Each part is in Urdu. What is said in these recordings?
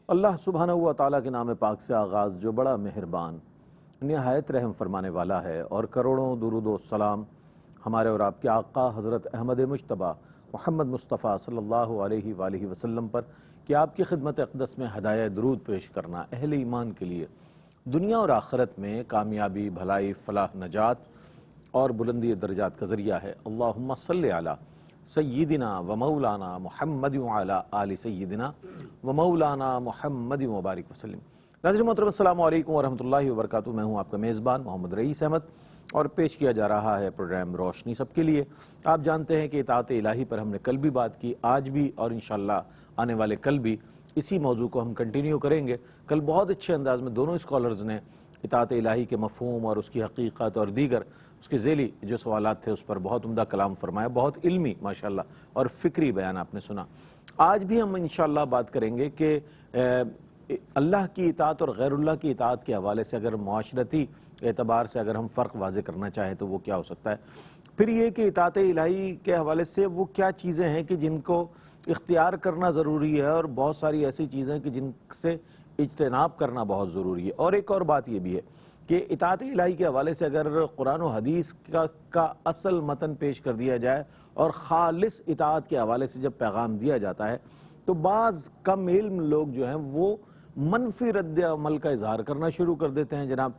اللہ سبحانہ و تعالیٰ کے نام پاک سے آغاز جو بڑا مہربان نہایت رحم فرمانے والا ہے، اور کروڑوں درود و سلام ہمارے اور آپ کے آقا حضرت احمد مجتبیٰ محمد مصطفیٰ صلی اللہ علیہ وآلہ وسلم پر کہ آپ کی خدمت اقدس میں ہدایہ درود پیش کرنا اہل ایمان کے لیے دنیا اور آخرت میں کامیابی، بھلائی، فلاح، نجات اور بلندی درجات کا ذریعہ ہے۔ اللہم صلی علی سیدنا و مولانا محمد وعلی آل سیدنا و مولانا محمد وبارک وسلم۔ ناظرین محترم، السلام علیکم ورحمۃ اللہ وبرکاتہ۔ میں ہوں آپ کا میزبان محمد رئیس احمد، اور پیش کیا جا رہا ہے پروگرام روشنی سب کے لیے۔ آپ جانتے ہیں کہ اطاعت الہی پر ہم نے کل بھی بات کی، آج بھی، اور انشاءاللہ آنے والے کل بھی اسی موضوع کو ہم کنٹینیو کریں گے۔ کل بہت اچھے انداز میں دونوں اسکالرز نے اطاعت الہی کے مفہوم اور اس کی حقیقت اور دیگر اس کے ذیلی جو سوالات تھے اس پر بہت عمدہ کلام فرمایا، بہت علمی ماشاءاللہ اور فکری بیان آپ نے سنا۔ آج بھی ہم انشاءاللہ بات کریں گے کہ اللہ کی اطاعت اور غیر اللہ کی اطاعت کے حوالے سے اگر معاشرتی اعتبار سے اگر ہم فرق واضح کرنا چاہیں تو وہ کیا ہو سکتا ہے۔ پھر یہ کہ اطاعت الہی کے حوالے سے وہ کیا چیزیں ہیں کہ جن کو اختیار کرنا ضروری ہے، اور بہت ساری ایسی چیزیں کہ جن سے اجتناب کرنا بہت ضروری ہے۔ اور ایک اور بات یہ بھی ہے کہ اطاعت الہی کے حوالے سے اگر قرآن و حدیث کا اصل متن پیش کر دیا جائے اور خالص اطاعت کے حوالے سے جب پیغام دیا جاتا ہے تو بعض کم علم لوگ جو ہیں وہ منفی رد عمل کا اظہار کرنا شروع کر دیتے ہیں۔ جناب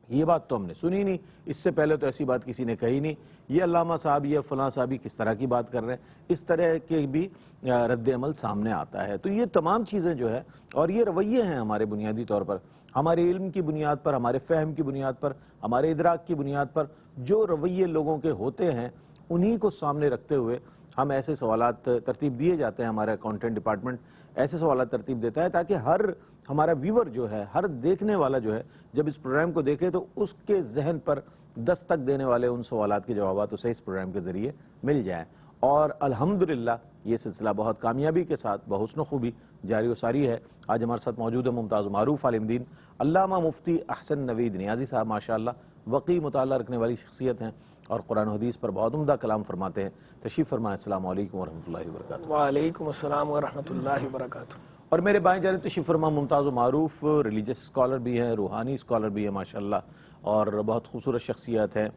یہ بات تو ہم نے سنی نہیں، اس سے پہلے تو ایسی بات کسی نے کہی نہیں، یہ علامہ صاحب یا فلاں صاحبی کس طرح کی بات کر رہے ہیں، اس طرح کے بھی رد عمل سامنے آتا ہے۔ تو یہ تمام چیزیں جو ہے اور یہ رویے ہیں ہمارے بنیادی طور پر، ہمارے علم کی بنیاد پر، ہمارے فہم کی بنیاد پر، ہمارے ادراک کی بنیاد پر جو رویے لوگوں کے ہوتے ہیں انہی کو سامنے رکھتے ہوئے ہم ایسے سوالات ترتیب دیے جاتے ہیں۔ ہمارا کانٹینٹ ڈپارٹمنٹ ایسے سوالات ترتیب دیتا ہے تاکہ ہر ہمارا ویور جو ہے، ہر دیکھنے والا جو ہے، جب اس پروگرام کو دیکھے تو اس کے ذہن پر دستک دینے والے ان سوالات کے جوابات اسے اس پروگرام کے ذریعے مل جائیں۔ اور الحمدللہ یہ سلسلہ بہت کامیابی کے ساتھ بحسن و خوبی جاری و ساری ہے۔ آج ہمارے ساتھ موجود ہے ممتاز و معروف عالم دین علامہ مفتی احسن نوید نیازی صاحب، ماشاءاللہ وقی مطالعہ رکھنے والی شخصیت ہیں اور قرآن و حدیث پر بہت عمدہ کلام فرماتے ہیں۔ تشریف فرمائیں۔ السلام علیکم ورحمۃ اللہ وبرکاتہ۔ وعلیکم السلام ورحمۃ اللہ وبرکاتہ۔ اور میرے بائیں جانب تشریف فرما ممتاز و معروف ریلیجس اسکالر بھی ہیں، روحانی اسکالر بھی ہیں ماشاءاللہ، اور بہت خوبصورت شخصیت ہیں،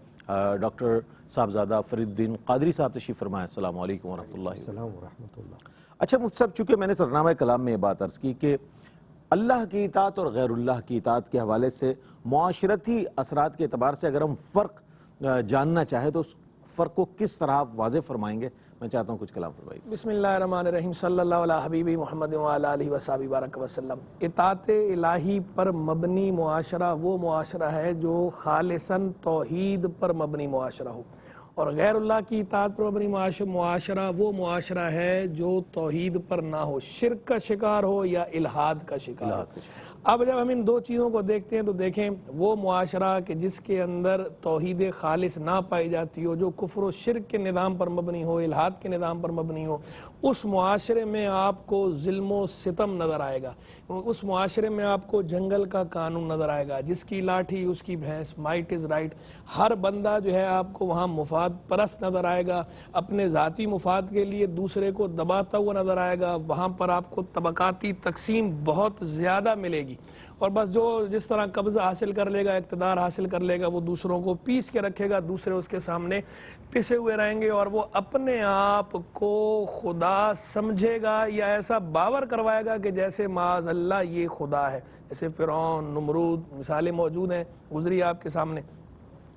ڈاکٹر صاحبزادہ فرید الدین قادری صاحب، تشریف فرمائیں۔ السلام علیکم ورحمۃ اللہ۔ السلام ورحمۃ اللہ۔ اچھا مجھ صاحب، چونکہ میں نے سرنامہ کلام میں یہ بات عرض کی کہ اللہ کی اطاعت اور غیر اللہ کی اطاعت کے حوالے سے معاشرتی اثرات کے اعتبار سے اگر ہم فرق جاننا چاہیں تو اس فرق کو کس طرح آپ واضح فرمائیں گے؟ میں چاہتا ہوں کچھ کلام فرمائیے۔ بسم اللہ الرحمن الرحیم، صلی اللہ علیہ حبیبی محمد وعلی آلہ وصحبہ بارک وسلم۔ اطاعت الہی پر مبنی معاشرہ وہ معاشرہ ہے جو خالصاً توحید پر مبنی معاشرہ ہو، اور غیر اللہ کی اطاعت پر مبنی معاشرہ وہ معاشرہ ہے جو توحید پر نہ ہو، شرک کا شکار ہو یا الہاد کا شکار ہو۔ اب جب ہم ان دو چیزوں کو دیکھتے ہیں تو دیکھیں وہ معاشرہ کہ جس کے اندر توحید خالص نہ پائی جاتی ہو، جو کفر و شرک کے نظام پر مبنی ہو، الہاد کے نظام پر مبنی ہو، اس معاشرے میں آپ کو ظلم و ستم نظر آئے گا، اس معاشرے میں آپ کو جنگل کا قانون نظر آئے گا، جس کی لاٹھی اس کی بھینس، مائٹ از رائٹ۔ ہر بندہ جو ہے آپ کو وہاں مفاد پرست نظر آئے گا، اپنے ذاتی مفاد کے لیے دوسرے کو دباتا ہوا نظر آئے گا، وہاں پر آپ کو طبقاتی تقسیم بہت زیادہ ملے گی، اور بس جو جس طرح قبضہ حاصل کر لے گا، اقتدار حاصل کر لے گا، وہ دوسروں کو پیس کے رکھے گا، دوسرے اس کے سامنے پسے ہوئے رہیں گے، اور وہ اپنے آپ کو خدا سمجھے گا یا ایسا باور کروائے گا کہ جیسے معاذ اللہ یہ خدا ہے، جیسے فرعون، نمرود، مثالیں موجود ہیں گزری آپ کے سامنے۔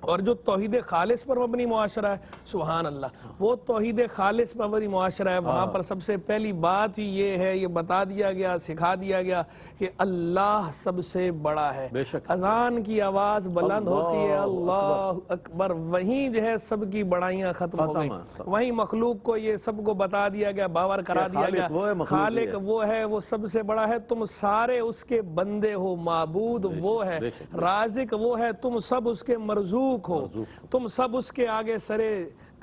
اور جو توحید خالص پر مبنی معاشرہ ہے، سبحان اللہ، وہ توحید خالص پر مبنی معاشرہ ہے، وہاں پر سب سے پہلی بات ہی یہ ہے، یہ بتا دیا گیا، سکھا دیا گیا کہ اللہ سب سے بڑا ہے۔ اذان کی آواز بلند ہوتی ہے، اللہ اکبر، وہیں جو ہے سب کی بڑائیاں ختم ہو گئی، وہیں مخلوق کو یہ سب کو بتا دیا گیا، باور کرا دیا گیا، خالق وہ ہے، وہ سب سے بڑا ہے، تم سارے اس کے بندے ہو، معبود وہ ہے، رازق وہ ہے، تم سب اس کے مرزوق ہو، تم سب اس کے آگے سرے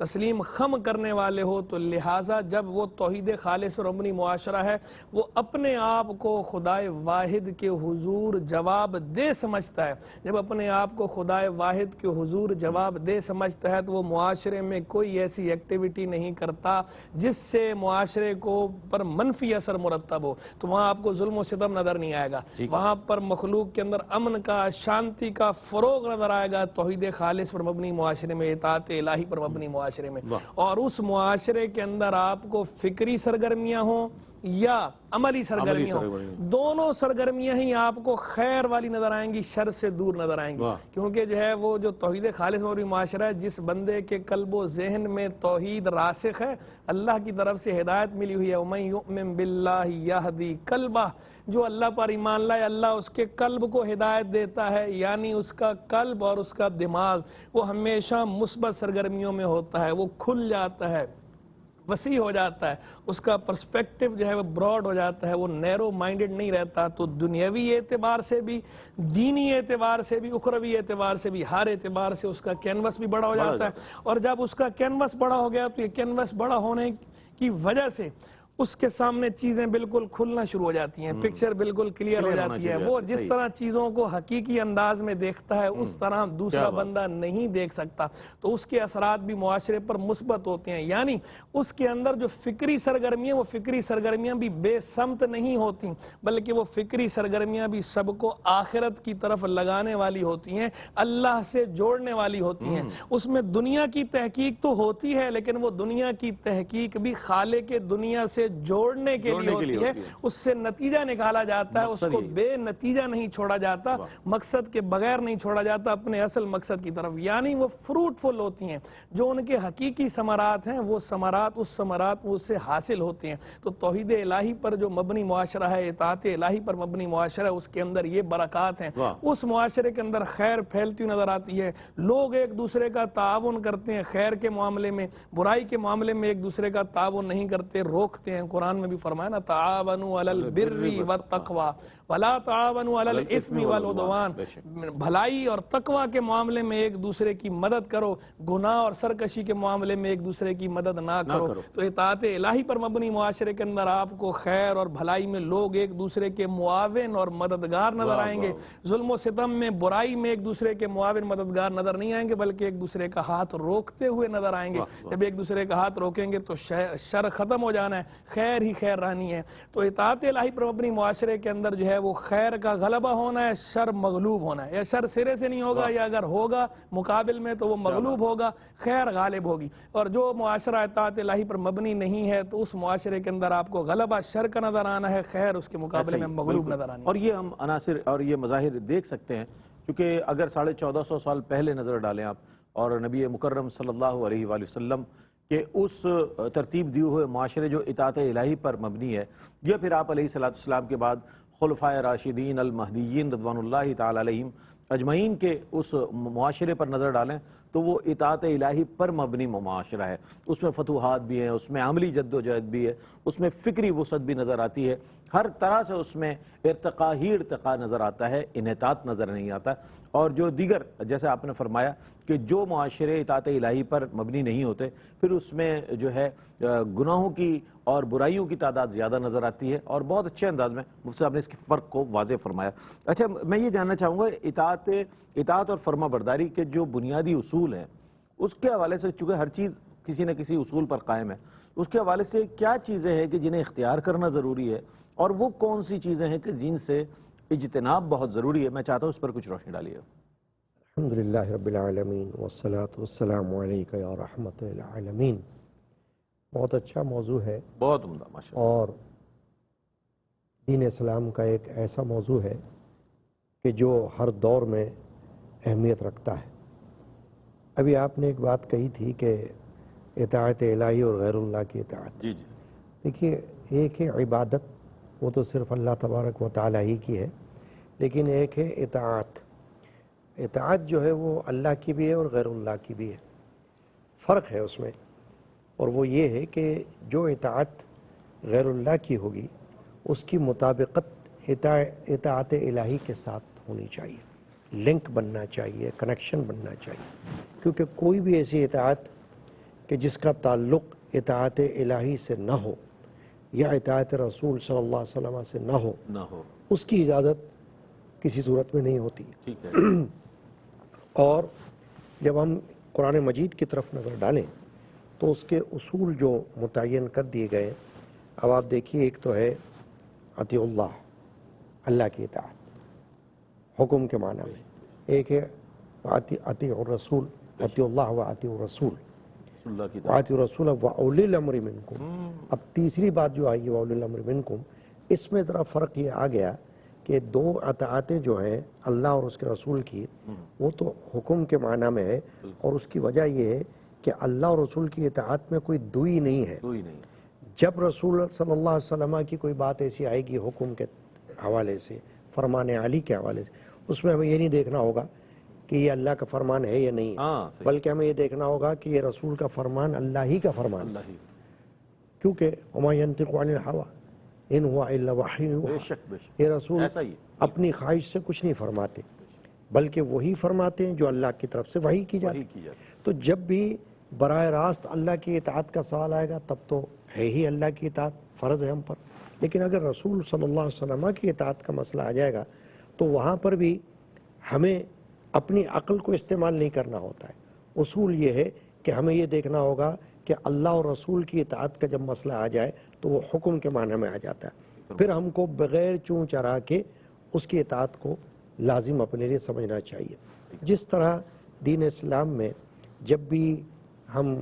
تسلیم خم کرنے والے ہو، تو لہٰذا جب وہ توحید خالص اور مبنی معاشرہ ہے وہ اپنے آپ کو خدائے واحد کے حضور جواب دہ سمجھتا ہے. جب اپنے آپ کو خدائے واحد کے حضور جواب دہ سمجھتا ہے تو وہ معاشرے میں کوئی ایسی ایکٹیویٹی نہیں کرتا جس سے معاشرے کو پر منفی اثر مرتب ہو. تو وہاں آپ کو ظلم و ستم نظر نہیں آئے گا، وہاں پر مخلوق کے اندر امن کا، شانتی کا فروغ نظر آئے گا توحید خالص پر مبنی معاشرے میں، اطاعت الہی پر مبنی معاشرے میں. اور اس معاشرے کے اندر آپ کو فکری سرگرمیاں ہوں یا عملی سرگرمیاں ہوں، دونوں سرگرمیاں ہی آپ کو خیر والی نظر آئیں گی، شر سے دور نظر آئیں گی. کیونکہ جو ہے وہ جو توحید خالص مبنی معاشرہ ہے، جس بندے کے قلب و ذہن میں توحید راسخ ہے، اللہ کی طرف سے ہدایت ملی ہوئی ہے، وَمَن يُؤْمِن بِاللَّهِ يَهْدِي قَلْبَهُ، جو اللہ پر ایمان لائے اللہ اس کے قلب کو ہدایت دیتا ہے، یعنی اس کا قلب اور اس کا دماغ وہ ہمیشہ مثبت سرگرمیوں میں ہوتا ہے، وہ کھل جاتا ہے، وسیع ہو جاتا ہے، اس کا پرسپیکٹیو جو ہے وہ براڈ ہو جاتا ہے، وہ نیرو مائنڈڈ نہیں رہتا. تو دنیاوی اعتبار سے بھی، دینی اعتبار سے بھی، اخروی اعتبار سے بھی، ہر اعتبار سے اس کا کینوس بھی بڑا ہو جاتا ہے. اور جب اس کا کینوس بڑا ہو گیا تو یہ کینوس بڑا ہونے کی وجہ سے اس کے سامنے چیزیں بالکل کھلنا شروع ہو جاتی ہیں، پکچر بالکل کلیئر ہو جاتی ہے. وہ جس طرح چیزوں کو حقیقی انداز میں دیکھتا ہے اس طرح دوسرا بندہ نہیں دیکھ سکتا. تو اس کے اثرات بھی معاشرے پر مثبت ہوتے ہیں. یعنی اس کے اندر جو فکری سرگرمیاں، وہ فکری سرگرمیاں بھی بے سمت نہیں ہوتی، بلکہ وہ فکری سرگرمیاں بھی سب کو آخرت کی طرف لگانے والی ہوتی ہیں، اللہ سے جوڑنے والی ہوتی ہیں. اس میں دنیا کی تحقیق تو ہوتی ہے، لیکن وہ دنیا کی تحقیق بھی خالق دنیا سے جوڑنے کے لیے ہوتی ہے. اس سے نتیجہ نکالا جاتا ہے، اس کو بے نتیجہ نہیں چھوڑا جاتا، مقصد کے بغیر نہیں چھوڑا جاتا اپنے اصل مقصد کی طرف. یعنی وہ فروٹفل ہوتی ہیں، جو ان کے حقیقی ثمرات ہیں وہ ثمرات اس سے حاصل ہوتے ہیں. تو توحید الہی پر جو مبنی معاشرہ ہے، اطاعت الہی پر مبنی معاشرہ ہے، اس کے اندر یہ برکات ہیں. اس معاشرے کے اندر خیر پھیلتی نظر آتی ہے، لوگ ایک دوسرے کا تعاون کرتے ہیں خیر کے معاملے میں، برائی کے معاملے میں ایک دوسرے کا تعاون نہیں کرتے، روکتے ہیں. قرآن میں بھی فرمایا نا، تعاونوا علی البر والتقوی ولا تعاونوا علی الاثم والعدوان، بھلائی اور تقوی کے معاملے میں ایک دوسرے کی مدد کرو، گناہ اور سرکشی کے معاملے میں ایک دوسرے کی مدد نہ کرو. تو اطاعت الہی پر مبنی معاشرے کے اندر آپ کو خیر اور بھلائی میں لوگ ایک دوسرے کے معاون اور مددگار نظر آئیں گے. ظلم و ستم میں، برائی میں ایک دوسرے کے معاون مددگار نظر نہیں آئیں گے، بلکہ ایک دوسرے کا ہاتھ روکتے ہوئے نظر آئیں گے. جب ایک دوسرے کا ہاتھ روکیں گے تو شر ختم ہو جانا ہے، خیر ہی خیر رہنی ہے. تو اطاعت الہی پر مبنی معاشرے کے اندر جو ہے وہ خیر کا غلبہ ہونا ہے، شر مغلوب ہونا ہے. یا شر سرے سے نہیں ہوگا، یا اگر ہوگا مقابل میں تو وہ مغلوب ہوگا، خیر غالب ہوگی. اور جو معاشرہ اطاعت الہی پر مبنی نہیں ہے تو اس معاشرے کے اندر آپ کو غلبہ شر کا نظر آنا ہے، خیر اس کے مقابلے میں مغلوب نظر آنی ہے. اور یہ ہم عناصر اور یہ مظاہر دیکھ سکتے ہیں، کیونکہ اگر 1450 سال پہلے نظر ڈالیں آپ اور نبی مکرم صلی اللہ علیہ وآلہ وسلم کہ اس ترتیب دیے ہوئے معاشرے جو اطاعت الہی پر مبنی ہے، یا پھر آپ علیہ السلام کے بعد خلفائے راشدین المہدیین رضوان اللہ تعالی علیہم اجمعین کے اس معاشرے پر نظر ڈالیں تو وہ اطاعت الہی پر مبنی معاشرہ ہے. اس میں فتوحات بھی ہیں، اس میں عملی جد و جہد بھی ہے، اس میں فکری وسعت بھی نظر آتی ہے، ہر طرح سے اس میں ارتقا ہی ارتقا نظر آتا ہے، انحطاط نظر نہیں آتا. اور جو دیگر جیسے آپ نے فرمایا کہ جو معاشرے اطاعت الہی پر مبنی نہیں ہوتے پھر اس میں جو ہے گناہوں کی اور برائیوں کی تعداد زیادہ نظر آتی ہے. اور بہت اچھے انداز میں مفتی صاحب نے اس کے فرق کو واضح فرمایا. اچھا، میں یہ جاننا چاہوں گا اطاعت اور فرما برداری کے جو بنیادی اصول ہیں اس کے حوالے سے، چونکہ ہر چیز کسی نہ کسی اصول پر قائم ہے، اس کے حوالے سے کیا چیزیں ہیں کہ جنہیں اختیار کرنا ضروری ہے اور وہ کون سی چیزیں ہیں کہ جن سے اجتناب بہت ضروری ہے؟ میں چاہتا ہوں اس پر کچھ روشنی ڈالیے. الحمدللہ رب العالمین والصلاة والسلام علیکہ یا رحمت العالمین. بہت اچھا موضوع ہے، بہت عمدہ ماشاءاللہ. اور دین اسلام کا ایک ایسا موضوع ہے کہ جو ہر دور میں اہمیت رکھتا ہے. ابھی آپ نے ایک بات کہی تھی کہ اطاعت الہی اور غیر اللہ کی اطاعت. جی. دیکھیے، ایک ہے عبادت، وہ تو صرف اللہ تبارک و تعالیٰ ہی کی ہے، لیکن ایک ہے اطاعت. اطاعت جو ہے وہ اللہ کی بھی ہے اور غیر اللہ کی بھی ہے. فرق ہے اس میں، اور وہ یہ ہے کہ جو اطاعت غیر اللہ کی ہوگی اس کی مطابقت اطاعت الہی کے ساتھ ہونی چاہیے، لنک بننا چاہیے، کنیکشن بننا چاہیے. کیونکہ کوئی بھی ایسی اطاعت کہ جس کا تعلق اطاعت الہی سے نہ ہو یا اطاعت رسول صلی اللہ علیہ وسلم سے نہ ہو اس کی اجازت کسی صورت میں نہیں ہوتی ہے۔ ٹھیک ہے۔ اور جب ہم قرآن مجید کی طرف نظر ڈالیں تو اس کے اصول جو متعین کر دیے گئے، اب آپ دیکھیے، ایک تو ہے اطیع اللہ، اللہ کی اطاعت حکم کے معنی میں، ایک ہے اطیع الرسول، اطیع اللہ و اطیع الرسول، اللہ کی اطیع الرسول و اولی الامر منکم۔ اب تیسری بات جو آئی ہے اولی الامر منکم، اس میں ذرا فرق یہ آ گیا کہ دو اطاعتیں جو ہیں اللہ اور اس کے رسول کی، وہ تو حکم کے معنی میں ہے، اور اس کی وجہ یہ ہے کہ اللہ اور رسول کی اطاعت میں کوئی دوئی نہیں ہے۔ کوئی نہیں۔ جب رسول صلی اللہ علیہ وسلم کی کوئی بات ایسی آئے گی حکم کے حوالے سے، فرمان علی کے حوالے سے، اس میں ہمیں یہ نہیں دیکھنا ہوگا کہ یہ اللہ کا فرمان ہے یا نہیں، بلکہ ہمیں یہ دیکھنا ہوگا کہ یہ رسول کا فرمان اللہ ہی کا فرمان، اللہ ہی، کیونکہ وما ينطق عن الهوى ان هو الا وحی بے یوحی، شک بے شک یہ رسول ایسا ہی اپنی خواہش سے کچھ نہیں فرماتے، بلکہ وہی فرماتے ہیں جو اللہ کی طرف سے وحی کی جاتی وہی کی جاتی۔ تو جب بھی براہ راست اللہ کی اطاعت کا سوال آئے گا تب تو ہے ہی اللہ کی اطاعت فرض ہے ہم پر، لیکن اگر رسول صلی اللہ علیہ وسلم کی اطاعت کا مسئلہ آ جائے گا تو وہاں پر بھی ہمیں اپنی عقل کو استعمال نہیں کرنا ہوتا ہے۔ اصول یہ ہے کہ ہمیں یہ دیکھنا ہوگا کہ اللہ اور رسول کی اطاعت کا جب مسئلہ آ جائے تو وہ حکم کے معنی میں آ جاتا ہے، پھر ہم کو بغیر چون چرا کے اس کی اطاعت کو لازم اپنے لیے سمجھنا چاہیے۔ جس طرح دین اسلام میں جب بھی ہم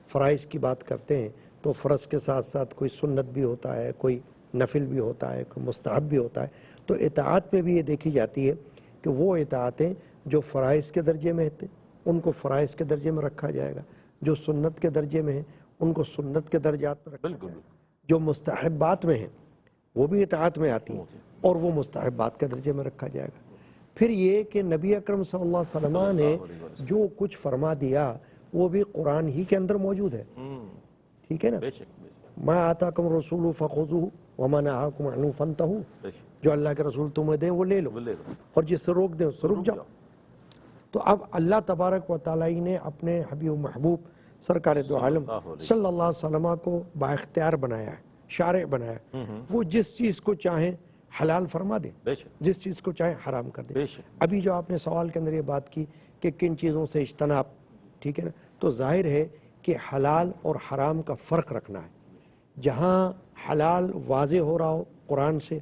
فرائض کی بات کرتے ہیں تو فرض کے ساتھ ساتھ کوئی سنت بھی ہوتا ہے، کوئی نفل بھی ہوتا ہے، کوئی مستحب بھی ہوتا ہے، تو اطاعت میں بھی یہ دیکھی جاتی ہے کہ وہ اطاعتیں جو فرائض کے درجے میں ہیں ان کو فرائض کے درجے میں رکھا جائے گا، جو سنت کے درجے میں ہیں ان کو سنت کے درجات میں رکھا جائے گا، جو مستحبات میں ہیں وہ بھی اطاعت میں آتی ہیں اور وہ مستحبات کے درجے میں رکھا جائے گا۔ پھر یہ کہ نبی اکرم صلی اللہ علیہ وسلم نے جو کچھ فرما دیا وہ بھی قرآن ہی کے اندر موجود ہے، ٹھیک ہے نا؟ ما آتاکم الرسول فخذوہ وما نہاکم عنہ فانتہوا، جو اللہ کے رسول تمہیں دیں وہ لے لو اور جس سے روک دیں اس سے رک جاؤ۔ تو اب اللہ تبارک و تعالی نے اپنے حبیب محبوب سرکار دو عالم صلی اللہ علیہ وسلم کو بااختیار بنایا ہے، شارع بنایا ہے، وہ جس چیز کو چاہیں حلال فرما دیں، جس چیز کو چاہیں حرام کر دیں۔ ابھی جو آپ نے سوال کے اندر یہ بات کی کہ کن چیزوں سے اجتناب، ٹھیک ہے نا، تو ظاہر ہے کہ حلال اور حرام کا فرق رکھنا ہے۔ جہاں حلال واضح ہو رہا ہو قرآن سے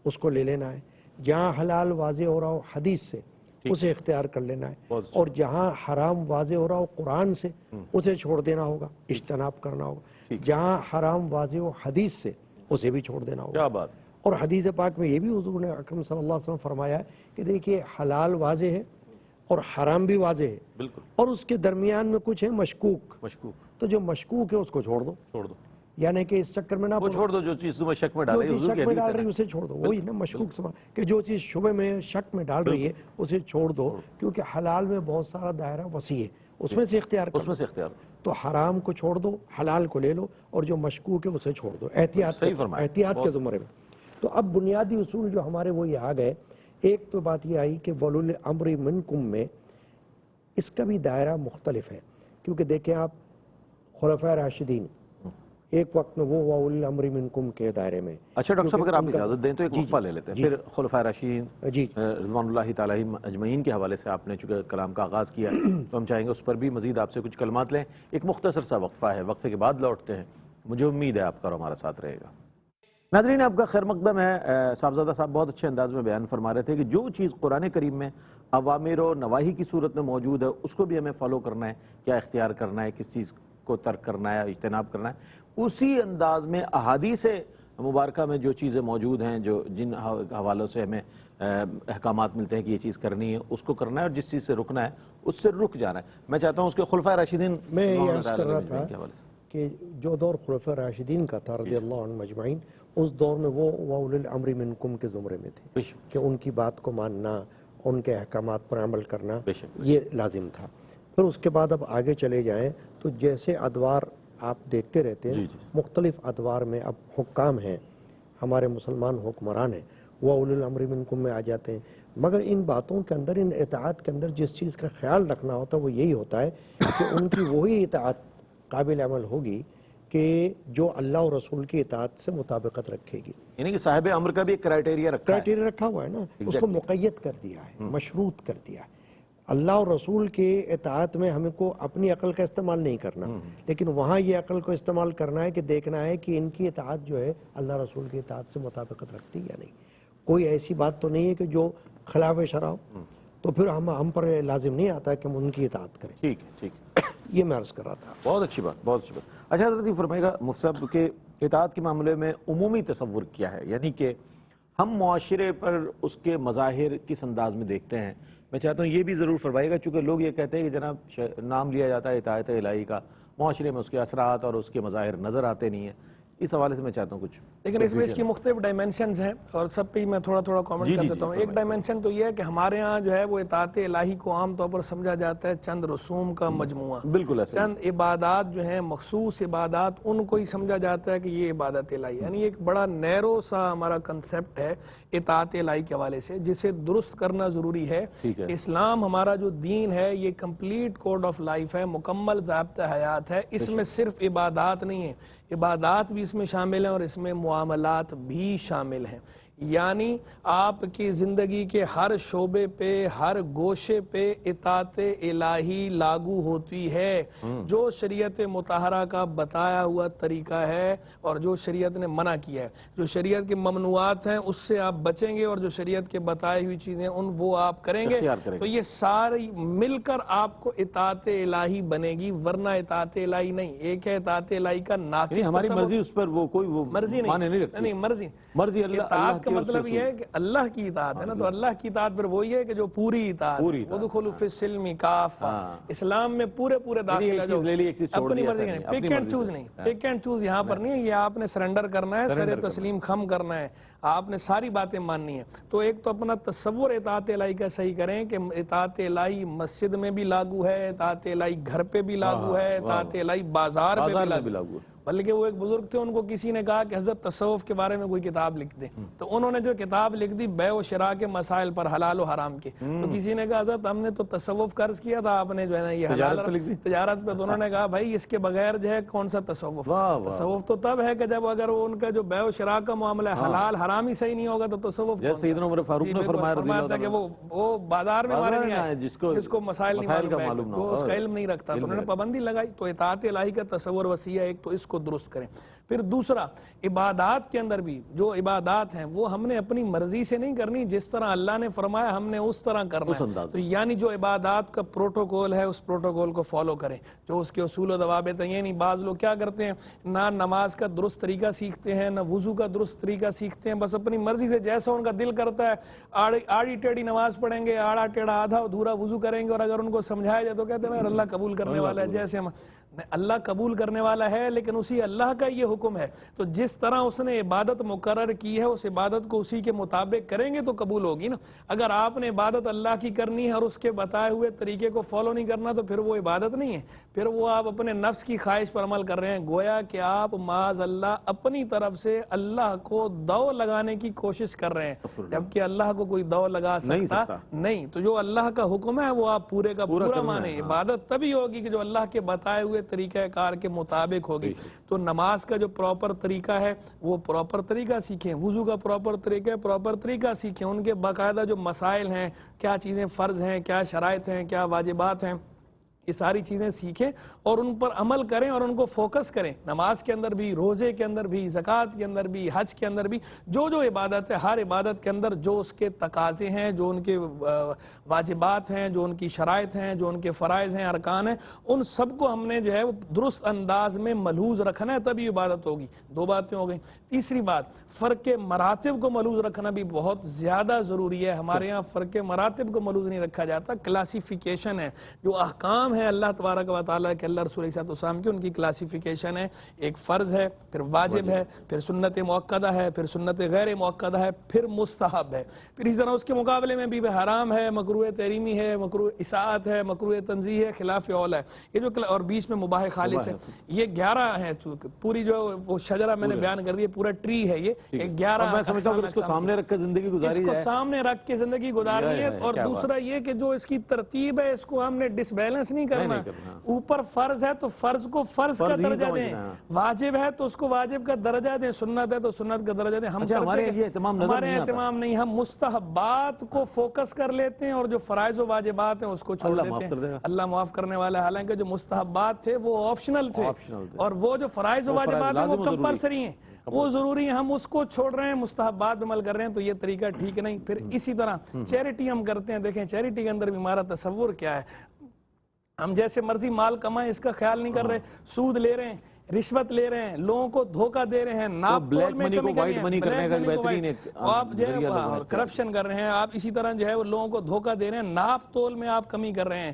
اس کو لے لینا ہے، جہاں حلال واضح ہو رہا ہو حدیث سے اسے اختیار کر لینا ہے، اور جہاں حرام واضح ہو رہا ہو قرآن سے اسے چھوڑ دینا ہوگا، اجتناب کرنا ہوگا، جہاں حرام واضح ہو حدیث سے اسے بھی چھوڑ دینا ہوگا۔ کیا بات! اور حدیث پاک میں یہ بھی حضور نے اکرم صلی اللہ علیہ وسلم فرمایا ہے کہ دیکھیے حلال واضح ہے اور حرام بھی واضح ہے، بالکل، اور اس کے درمیان میں کچھ ہے مشکوک، تو جو مشکوک ہے اس کو چھوڑ دو، یعنی کہ اس چکر میں نہ چھوڑ دو جو چیز تمہیں شک میں ڈال جو رہی ہے، چیز شک میں ڈال رہی ہے اسے چھوڑ دو، وہی نا مشکوک سما کہ جو چیز شبہ میں شک میں ڈال رہی ہے اسے چھوڑ دو، کیونکہ حلال میں بہت سارا دائرہ وسیع ہے، اس میں سے اختیار کرو، تو حرام کو چھوڑ دو، حلال کو لے لو، اور جو مشکوک ہے اسے چھوڑ دو، احتیاط کے زمرے میں۔ تو اب بنیادی اصول جو ہمارے وہ یہ آ گئے، ایک تو بات یہ آئی کہ وَأُولِي الْأَمْرِ مِنْكُم میں اس کا بھی دائرہ مختلف ہے، کیونکہ دیکھیں آپ خلفاء راشدین ایک وقت میں وہ وَأُولِي الْأَمْرِ مِنْكُم کے دائرے میں۔ اچھا ڈاکٹر صاحب اگر آپ اجازت دیں تو ایک وقفہ لے لیتے ہیں، پھر خلفاء راشدین رضوان اللہ تعالی اجمعین کے حوالے سے آپ نے چونکہ کلام کا آغاز کیا تو ہم چاہیں گے اس پر بھی مزید آپ سے کچھ کلمات لیں۔ ایک مختصر سا وقفہ ہے، وقفے کے بعد لوٹتے ہیں، مجھے امید ہے آپ کا ہمارا ساتھ رہے گا۔ ناظرین آپ کا خیر مقدم ہے۔ صاحبزادہ صاحب بہت اچھے انداز میں بیان فرما رہے تھے کہ جو چیز قرآن کریم میں اوامر و نواہی کی صورت میں موجود ہے اس کو بھی ہمیں فالو کرنا ہے، کیا اختیار کرنا ہے، کس چیز کو ترک کرنا ہے، اجتناب کرنا ہے۔ اسی انداز میں احادیث مبارکہ میں جو چیزیں موجود ہیں، جو جن حوالوں سے ہمیں احکامات ملتے ہیں کہ یہ چیز کرنی ہے اس کو کرنا ہے، اور جس چیز سے رکنا ہے اس سے رک جانا ہے۔ میں چاہتا ہوں اس کے خلفاء راشدین میں یہ عرض کر رہا تھا کہ جو دور خلفاء راشدین کا تھا رضی اللہ عنہ مجمعین، اس دور میں وہ وَأُولِي الْأَمْرِ مِنْكُم کے زمرے میں تھے کہ ان کی بات کو ماننا، ان کے احکامات پر عمل کرنا یہ لازم تھا۔ پھر اس کے بعد اب آگے چلے جائیں تو جیسے ادوار آپ دیکھتے رہتے ہیں، مختلف ادوار میں اب حکام ہیں، ہمارے مسلمان حکمران ہیں، وَأُولِي الْأَمْرِ مِنْكُم میں آ جاتے ہیں، مگر ان باتوں کے اندر، ان اطاعت کے اندر جس چیز کا خیال رکھنا ہوتا ہے وہ یہی ہوتا ہے کہ ان کی وہی اطاعت قابل عمل ہوگی کہ جو اللہ اور رسول کی اطاعت سے مطابقت رکھے گی. یعنی کہ صاحب امر کا بھی ایک کرائٹیریا رکھا ہوا ہے نا, اس کو مقید کر دیا ہے, مشروط کر دیا ہے. اللہ اور رسول کے اطاعت میں ہمیں کو اپنی عقل کا استعمال نہیں کرنا, لیکن وہاں یہ عقل کو استعمال کرنا ہے کہ دیکھنا ہے کہ ان کی اطاعت جو ہے اللہ رسول کی اطاعت سے مطابقت رکھتی ہے یا نہیں. کوئی ایسی بات تو نہیں ہے کہ جو خلاف شرع ہو, تو پھر ہم پر لازم نہیں آتا کہ ہم ان کی اطاعت کریں. ٹھیک ہے, ٹھیک ہے, یہ میں عرض کر رہا تھا. بہت اچھی بات, بہت اچھی بات. اچھا حضرت یہ فرمائے گا مفتی صاحب کہ اطاعت کے معاملے میں عمومی تصور کیا ہے, یعنی کہ ہم معاشرے پر اس کے مظاہر کس انداز میں دیکھتے ہیں. میں چاہتا ہوں یہ بھی ضرور فرمائے گا, چونکہ لوگ یہ کہتے ہیں کہ جناب نام لیا جاتا ہے اطاعت الہی کا, معاشرے میں اس کے اثرات اور اس کے مظاہر نظر آتے نہیں ہیں. اس حوالے سے میں چاہتا ہوں کچھ, لیکن اس میں اس کی مختلف ڈائمینشنز ہیں اور سب پہ میں تھوڑا کامنٹ کر دیتا ہوں. ایک ڈائمینشن تو یہ ہے کہ ہمارے ہاں جو ہے وہ اطاعت الہی کو عام طور پر سمجھا جاتا ہے چند رسوم کا مجموعہ, بالکل ایسا چند عبادات جو ہیں, مخصوص عبادات, ان کو ہی سمجھا جاتا ہے کہ یہ عبادت الہی. یعنی ایک بڑا نیرو سا ہمارا کنسیپٹ ہے اطاعت الہی کے حوالے سے, جسے درست کرنا ضروری ہے. اسلام ہمارا جو دین ہے یہ کمپلیٹ کوڈ آف لائف ہے, مکمل ضابطہ حیات ہے. اس میں صرف عبادات نہیں ہے, عبادات بھی اس میں شامل ہیں اور اس میں معاملات بھی شامل ہیں. یعنی آپ کی زندگی کے ہر شعبے پہ, ہر گوشے پہ اطاعت الہی لاگو ہوتی ہے. جو شریعت مطہرہ کا بتایا ہوا طریقہ ہے اور جو شریعت نے منع کیا ہے, جو شریعت کے ممنوعات ہیں اس سے آپ بچیں گے, اور جو شریعت کے بتائی ہوئی چیزیں وہ آپ کریں گے, تو یہ ساری مل کر آپ کو اطاعت الہی بنے گی, ورنہ اطاعت الہی نہیں. ایک ہے اطاعت الہی کا ناقص ہماری مرضی, اس پر وہ کوئی مرضی نہیں, مرضی اطاعت کا مطلب یہ ہے کہ اللہ کی اطاعت ہے نا, تو اللہ کی اطاعت پھر وہی ہے کہ جو پوری اطاعت, وَدْخُلُوا فِي السِّلْمِ کافہ, اسلام میں پورے داخل ہے, جو اپنی مرضی نہیں, پک اینڈ چوز نہیں, پک اینڈ چوز یہاں پر نہیں ہے. یہ آپ نے سرنڈر کرنا ہے, سر تسلیم خم کرنا ہے, آپ نے ساری باتیں ماننی ہیں. تو ایک تو اپنا تصور اطاعت الہی کا صحیح کریں کہ اطاعت الہی مسجد میں بھی لاگو ہے, اطاعت الہی گھر پہ بھی لاگو ہے, اطاعت الہی بازار پہ بھی لاگو ہے. بلکہ وہ ایک بزرگ تھے, ان کو کسی نے کہا کہ حضرت تصوف کے بارے میں کوئی کتاب لکھ دیں, تو انہوں نے جو کتاب لکھ دی بیع و شراء کے مسائل پر, حلال و حرام کے. تو کسی نے کہا حضرت ہم نے تو تصوف قرض کیا تھا, آپ نے جو ہے نا یہ حلال تجارت پہ. تو انہوں نے کہا بھائی اس کے بغیر جو ہے کون سا تصوف, تصوف تو تب ہے کہ جب اگر وہ ان کا جو بیع و شراء کا معاملہ ہے حلال حرام ہی صحیح نہیں ہوگا تو تصوف. جیسے سیدنا عمر فاروق نے فرمایا تھا کہ وہ بازار میں مارے نہیں آئے جس کو مسائل نہیں معلوم, جو اس کا علم نہیں رکھتا, تو انہوں نے پابندی لگائی. تو اطاعت الہی کا تصور وسیع ہے ایک, تو اس کو درست کریں. پھر دوسرا, عبادات کے اندر بھی جو عبادات ہیں وہ ہم نے اپنی مرضی سے نہیں کرنی, جس طرح اللہ نے فرمایا ہم نے اس طرح کرنا ہے. تو یعنی جو عبادات کا پروٹوکول ہے اس پروٹوکول کو فالو کریں, جو اس کے اصول و ضوابط ہیں. یہ نہیں بعض لوگ کیا کرتے ہیں, نہ نماز کا درست طریقہ سیکھتے ہیں, نہ وضو کا درست طریقہ سیکھتے ہیں, بس اپنی مرضی سے جیسا ان کا دل کرتا ہے آڑی ٹیڑھی نماز پڑھیں گے, آڑا ٹیڑھا آدھا ادھورا وضو کریں گے, اور اگر ان کو سمجھایا جائے تو کہتے ہیں اللہ قبول کرنے والا ہے. جیسے اللہ قبول کرنے والا ہے, لیکن اسی اللہ کا یہ حکم ہے, تو جس طرح اس نے عبادت مقرر کی ہے اس عبادت کو اسی کے مطابق کریں گے تو قبول ہوگی نا. اگر آپ نے عبادت اللہ کی کرنی ہے اور اس کے بتائے ہوئے طریقے کو فالو نہیں کرنا تو پھر وہ عبادت نہیں ہے, پھر وہ آپ اپنے نفس کی خواہش پر عمل کر رہے ہیں. گویا کہ آپ معاذ اللہ اپنی طرف سے اللہ کو دو لگانے کی کوشش کر رہے ہیں, جبکہ اللہ کو کوئی دو لگا سکتا نہیں. تو جو اللہ کا حکم ہے وہ آپ پورے کا پورا مانیں. عبادت تبھی ہوگی کہ جو اللہ کے بتائے ہوئے طریقہ کار کے مطابق ہوگی. تو نماز کا جو پراپر طریقہ ہے وہ پراپر طریقہ سیکھیں, وضو کا پراپر طریقہ سیکھیں, ان کے باقاعدہ جو مسائل ہیں, کیا چیزیں فرض ہیں, کیا شرائط ہیں, کیا واجبات ہیں, یہ ساری چیزیں سیکھیں اور ان پر عمل کریں اور ان کو فوکس کریں. نماز کے اندر بھی, روزے کے اندر بھی, زکوٰۃ کے اندر بھی, حج کے اندر بھی, جو عبادت ہے ہر عبادت کے اندر جو اس کے تقاضے ہیں, جو ان کے واجبات ہیں, جو ان کی شرائط ہیں, جو ان کے فرائض ہیں, ارکان ہیں, ان سب کو ہم نے جو ہے وہ درست انداز میں ملحوظ رکھنا ہے, تبھی عبادت ہوگی. دو باتیں ہو گئیں. تیسری بات, فرق مراتب کو ملحوظ رکھنا بھی بہت زیادہ ضروری ہے. ہمارے یہاں فرق مراتب کو ملحوظ نہیں رکھا جاتا, کلاسیفیکیشن ہے. جو احکام ہیں اللہ تبارک و تعالیٰ کے, اللہ رسول صلی اللہ علیہ وسلم کی, ان کی کلاسیفیکیشن ہے. ایک فرض ہے, پھر واجب ہے, پھر سنت مؤکدہ ہے, پھر سنت غیر مؤکدہ ہے, پھر مستحب ہے, پھر اس طرح اس کے مقابلے میں بھی حرام ہے, مکروہ تحریمی ہے, مکروہ اصاعت ہے, مکروہ تنزیہ ہے, خلاف اولا ہے, یہ جو, اور بیچ میں مباح خالص ہے. یہ 11 ہیں. پوری جو وہ شجرہ میں نے بیان کر دی, پورا ٹری ہے یہ 11. میں سمجھتا ہوں اس کو سامنے رکھ کے زندگی گزاری جائے, اس کو سامنے رکھ کے زندگی گزارنی ہے. اور دوسرا یہ کہ جو اس کی ترتیب ہے اس کو ہم نے ڈس بیلنس نہیں نہیں کرنا. اوپر فرض ہے تو فرض کو فرض کا درجہ دیں, واجب ہے تو اس کو واجب کا درجہ دیں, سنت ہے تو سنت کا درجہ دیں. ہم ہمارے اہتمام نہیں, ہم مستحبات کو فوکس کر لیتے ہیں اور جو فرائض و واجبات ہیں اس کو چھوڑ دیتے ہیں. اللہ معاف کرنے والا ہے. حالانکہ جو مستحبات تھے وہ آپشنل تھے اور وہ جو فرائض و واجبات ہیں وہ کمپلسری ہیں, وہ ضروری ہیں. ہم اس کو چھوڑ رہے ہیں, مستحبات عمل کر رہے ہیں, تو یہ طریقہ ٹھیک نہیں. پھر اسی طرح چیریٹی ہم کرتے ہیں. دیکھیں چیریٹی کے اندر بھی ہمارا تصور کیا ہے. ہم جیسے مرضی مال کمائیں اس کا خیال نہیں کر رہے, سود لے رہے ہیں, رشوت لے رہے ہیں, لوگوں کو دھوکہ دے رہے ہیں, ناپ تول میں کمی کر رہے ہیں, آپ جو ہے کرپشن کر رہے ہیں, آپ اسی طرح جو ہے وہ لوگوں کو دھوکہ دے رہے ہیں, ناپ تول میں آپ کمی کر رہے ہیں,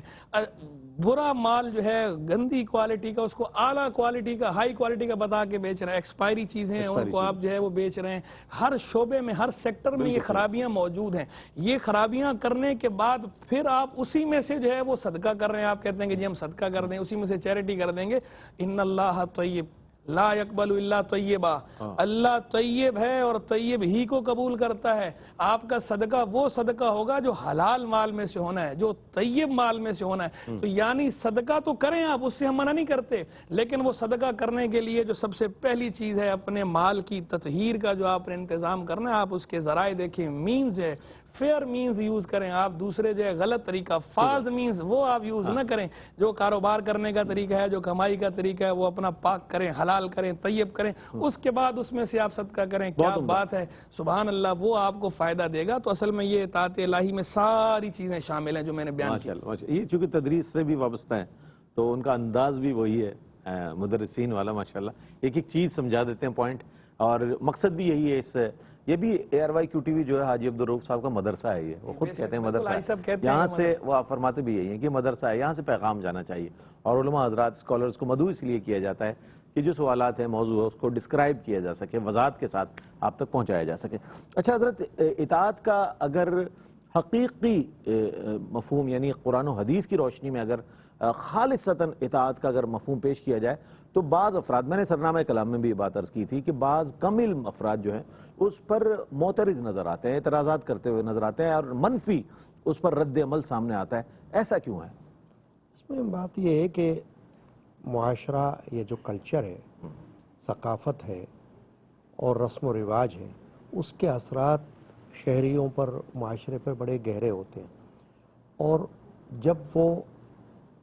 برا مال جو ہے گندی کوالٹی کا اس کو اعلیٰ کوالٹی کا, ہائی کوالٹی کا بتا کے بیچ رہے ہیں, ایکسپائری چیزیں ہیں ان کو آپ جو ہے وہ بیچ رہے ہیں. ہر شعبے میں, ہر سیکٹر میں یہ خرابیاں موجود ہیں. یہ خرابیاں کرنے کے بعد پھر آپ اسی میں سے جو ہے وہ صدقہ کر رہے ہیں. آپ کہتے ہیں کہ جی ہم صدقہ کر دیں, اسی میں سے چیریٹی کر دیں گے. ان اللہ طیب لا یقبل الا طیبا, اللہ طیب ہے اور طیب ہی کو قبول کرتا ہے. آپ کا صدقہ وہ صدقہ ہوگا جو حلال مال میں سے ہونا ہے, جو طیب مال میں سے ہونا ہے. تو یعنی صدقہ تو کریں آپ, اس سے ہم منع نہیں کرتے, لیکن وہ صدقہ کرنے کے لیے جو سب سے پہلی چیز ہے اپنے مال کی تطہیر کا جو آپ نے انتظام کرنا ہے, آپ اس کے ذرائع دیکھیں. مینز ہے فیئر مینز یوز کریں آپ, دوسرے جو ہے غلط طریقہ فالز مینز وہ آپ یوز نہ کریں. جو کاروبار کرنے کا طریقہ ہے, جو کمائی کا طریقہ ہے, وہ اپنا پاک کریں, حلال کریں, طیب کریں, اس کے بعد اس میں سے آپ صدقہ کریں. کیا بات ہے, سبحان اللہ, وہ آپ کو فائدہ دے گا. تو اصل میں یہ اطاعت الہی میں ساری چیزیں شامل ہیں جو میں نے بیان کی. یہ چونکہ تدریس سے بھی وابستہ ہیں تو ان کا انداز بھی وہی ہے مدرسین والا, ماشاءاللہ. ایک ایک چیز سمجھا دیتے ہیں پوائنٹ, اور مقصد بھی یہی ہے. اس یہ بھی ARYQTV جو ہے حاجی عبدالرؤف صاحب کا مدرسہ ہے, یہ وہ خود کہتے ہیں مدرسہ ہے. یہاں سے وہ آپ فرماتے بھی یہی ہیں کہ مدرسہ ہے, یہاں سے پیغام جانا چاہیے. اور علماء حضرات اسکالرز کو مدعو اس لیے کیا جاتا ہے کہ جو سوالات ہیں, موضوع ہے, اس کو ڈسکرائب کیا جا سکے, وضاحت کے ساتھ آپ تک پہنچایا جا سکے. اچھا حضرت, اطاعت کا اگر حقیقی مفہوم یعنی قرآن و حدیث کی روشنی میں اگر خالصتاً اطاعت کا اگر مفہوم پیش کیا جائے تو بعض افراد, میں نے سرنامہ کلام میں بھی یہ بات عرض کی تھی کہ بعض کم علم افراد جو ہیں اس پر معترض نظر آتے ہیں, اعتراضات کرتے ہوئے نظر آتے ہیں, اور منفی اس پر رد عمل سامنے آتا ہے. ایسا کیوں ہے؟ اس میں بات یہ ہے کہ معاشرہ, یہ جو کلچر ہے, ثقافت ہے اور رسم و رواج ہے, اس کے اثرات شہریوں پر, معاشرے پر بڑے گہرے ہوتے ہیں. اور جب وہ